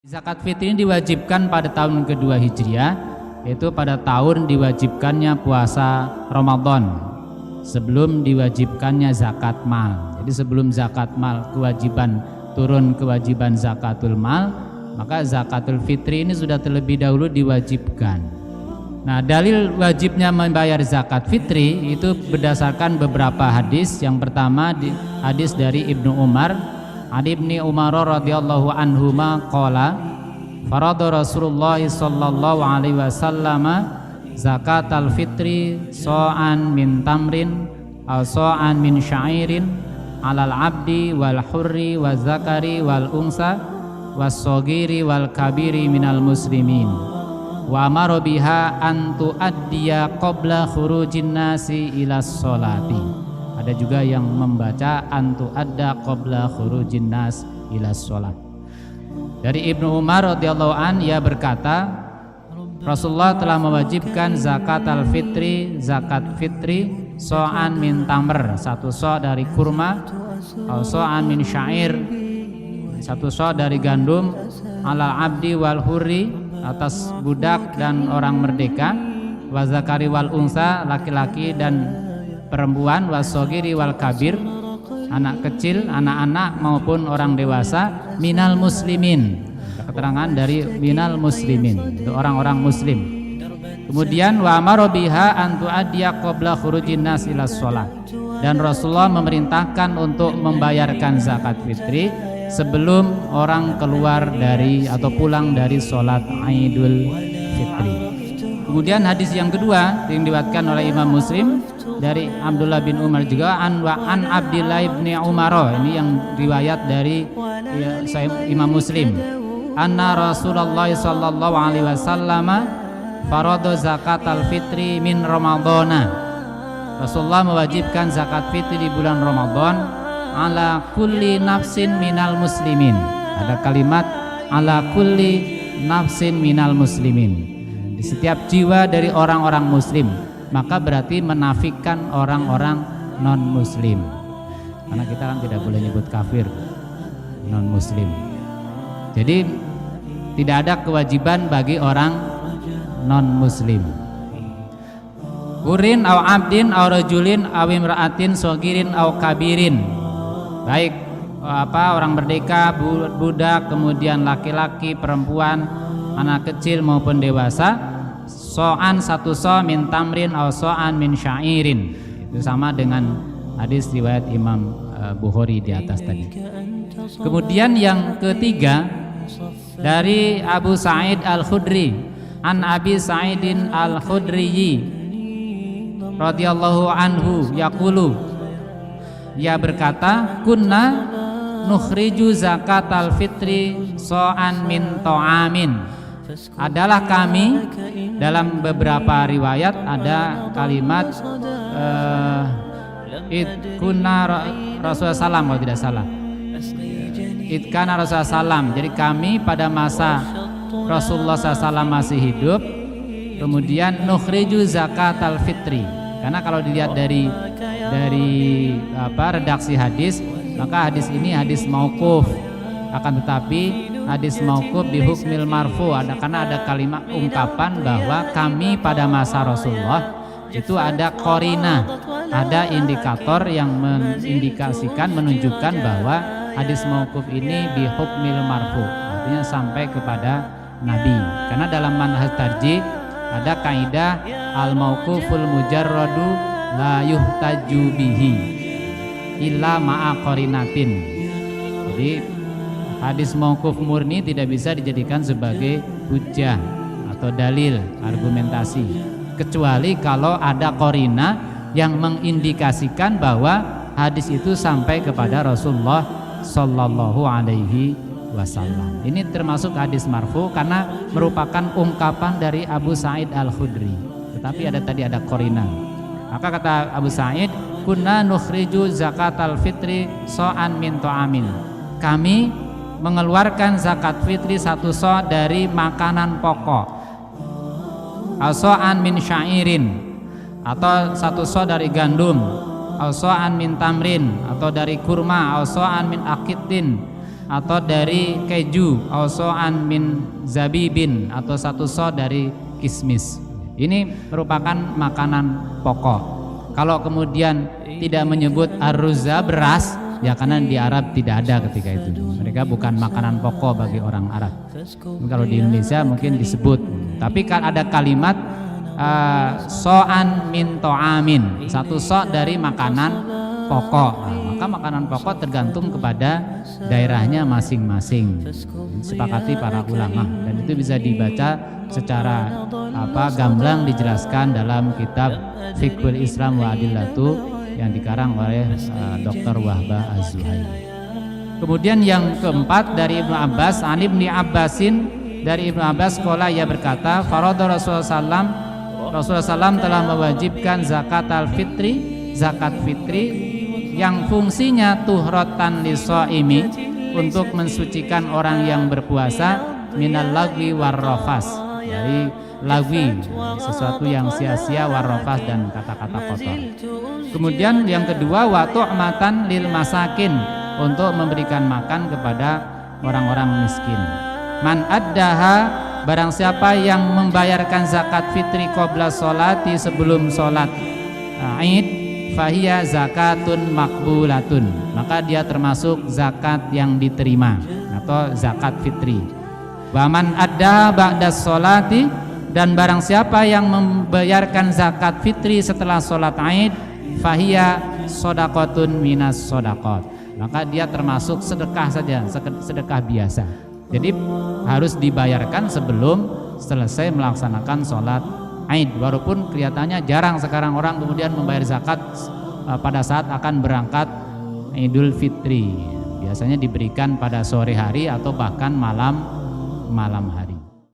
Zakat fitri ini diwajibkan pada tahun kedua Hijriah, yaitu pada tahun diwajibkannya puasa Ramadan, sebelum diwajibkannya zakat mal. Jadi sebelum zakat mal kewajiban turun kewajiban zakatul mal, maka zakatul fitri ini sudah terlebih dahulu diwajibkan. Nah, dalil wajibnya membayar zakat fitri itu berdasarkan beberapa hadis. Yang pertama hadis dari Ibnu Umar. Ibni Umar radhiyallahu anhuma qala farada Rasulullah sallallahu alaihi wasallam zakatal fitri so'an min tamrin aw so'an min syairin alal abdi wal hurri wal zakari wal unsa was sogiri wal kabiri minal muslimin wa amara biha an tuaddiya qabla khurujin nasi ila sholati. Ada juga yang membaca antu adda qabla khurujin nas ila sholat. Dari Ibnu Umar radhiyallahu an, ia berkata, Rasulullah telah mewajibkan zakat al-fitri, zakat fitri so'an min tamr, satu so' dari kurma, atau so'an min syair, satu so' dari gandum, alal abdi wal hurri, atas budak dan orang merdeka, wa zakari wal unsa, laki-laki dan perempuan, wasogiri wal kabir, anak kecil, anak-anak maupun orang dewasa, minal muslimin. Keterangan dari minal muslimin, itu orang-orang muslim. Kemudian wa amara biha an tuaddiya qabla khurujin nas ila shalah. Dan Rasulullah memerintahkan untuk membayarkan zakat fitri sebelum orang keluar dari atau pulang dari sholat Idul Fitri. Kemudian hadis yang kedua yang diriwayatkan oleh Imam Muslim dari Abdullah bin Umar juga an Abdillah bin Umar, ini yang riwayat dari Imam Muslim. Anna Rasulullah sallallahu alaihi wasallam farada zakatal fitri min Ramadhana. Rasulullah mewajibkan zakat fitri di bulan Ramadan ala kulli nafsin minal muslimin. Ada kalimat ala kulli nafsin minal muslimin. Di setiap jiwa dari orang-orang muslim, maka berarti menafikan orang-orang non-muslim. Karena kita kan tidak boleh nyebut kafir, non-muslim. Jadi tidak ada kewajiban bagi orang non-muslim. Hurin au abdin au rajulin au imra'atin sogirin au kabirin. Baik orang merdeka, budak, kemudian laki-laki, perempuan, anak kecil maupun dewasa. So'an satu so' min tamrin atau so'an min syairin. Itu sama dengan hadis riwayat Imam Bukhari di atas tadi. Kemudian yang ketiga dari Abu Sa'id Al-Khudri, an Abi Sa'idin Al-Khudri radhiyallahu anhu yaqulu, ia berkata, kunna nukhriju zakatal fitri so'an min ta'amin. Adalah kami, dalam beberapa riwayat ada kalimat kunna Rasulullah salam, kalau tidak salah, idkana Rasulullah salam. Jadi kami pada masa Rasulullah SAW masih hidup, kemudian nukhriju zakatal fitri. Karena kalau dilihat dari redaksi hadis, maka hadis ini hadis mauquf. Akan tetapi hadis mauquf di hukmil marfu, karena ada kalimat ungkapan bahwa kami pada masa Rasulullah itu ada korina, ada indikator yang mengindikasikan, menunjukkan bahwa hadis mauquf ini bi hukmil marfu, artinya sampai kepada Nabi. Karena dalam manhaj tarjih ada kaidah al mauquful mujarradu la yuhtaju bihi illa ma'a qorinatin. Jadi hadis mauquf murni tidak bisa dijadikan sebagai hujjah atau dalil argumentasi, kecuali kalau ada qorina yang mengindikasikan bahwa hadis itu sampai kepada Rasulullah sallallahu alaihi wasallam. Ini termasuk hadis marfu karena merupakan ungkapan dari Abu Sa'id Al-Khudri, tetapi tadi ada qorina. Maka kata Abu Sa'id, kunna nukhriju zakatal fitri so'an min ta'amin. Kami mengeluarkan zakat fitri satu so' dari makanan pokok, so'an min syairin, atau satu so' dari gandum, so'an min tamrin, atau dari kurma, so'an min akitin, atau dari keju, au so'an min zabibin atau 1 so dari kismis. Ini merupakan makanan pokok. Kalau kemudian tidak menyebut ar-ruzza, beras, ya karena di Arab tidak ada ketika itu. Mereka bukan makanan pokok bagi orang Arab. Kalau di Indonesia mungkin disebut. Tapi kan ada kalimat so'an min to'amin, 1 so dari makanan pokok. Maka makanan pokok tergantung kepada daerahnya masing-masing. Disepakati para ulama, dan itu bisa dibaca secara gamblang dijelaskan dalam kitab Fiqhul Islam wa Adillatu yang dikarang oleh Dr. Wahbah Az-Zuhaili. Kemudian yang keempat dari Ibnu Abbas, an Ibni Abbasin, dari Ibnu Abbas qala, ia berkata, faradha Rasulullah SAW telah mewajibkan zakat al-fitri, zakat fitri yang fungsinya tuhratan lisoimi, untuk mensucikan orang yang berpuasa, minal lagwi warrafas, dari lagwi, sesuatu yang sia-sia, warrafas dan kata-kata kotor. Kemudian yang kedua, wa tu'matan lil masakin, untuk memberikan makan kepada orang-orang miskin. Man addaha, barang siapa yang membayarkan zakat fitri qabla sholati, sebelum sholat Id, fahiya zakatun makbulatun, maka dia termasuk zakat yang diterima atau zakat fitri. Wa man addaha ba'da sholati, dan barang siapa yang membayarkan zakat fitri setelah sholat Id, fahiya sodakotun minas sodakot, maka dia termasuk sedekah saja, sedekah biasa. Jadi harus dibayarkan sebelum selesai melaksanakan sholat Id. Walaupun kelihatannya jarang sekarang orang kemudian membayar zakat pada saat akan berangkat Idul Fitri. Biasanya diberikan pada sore hari atau bahkan malam hari.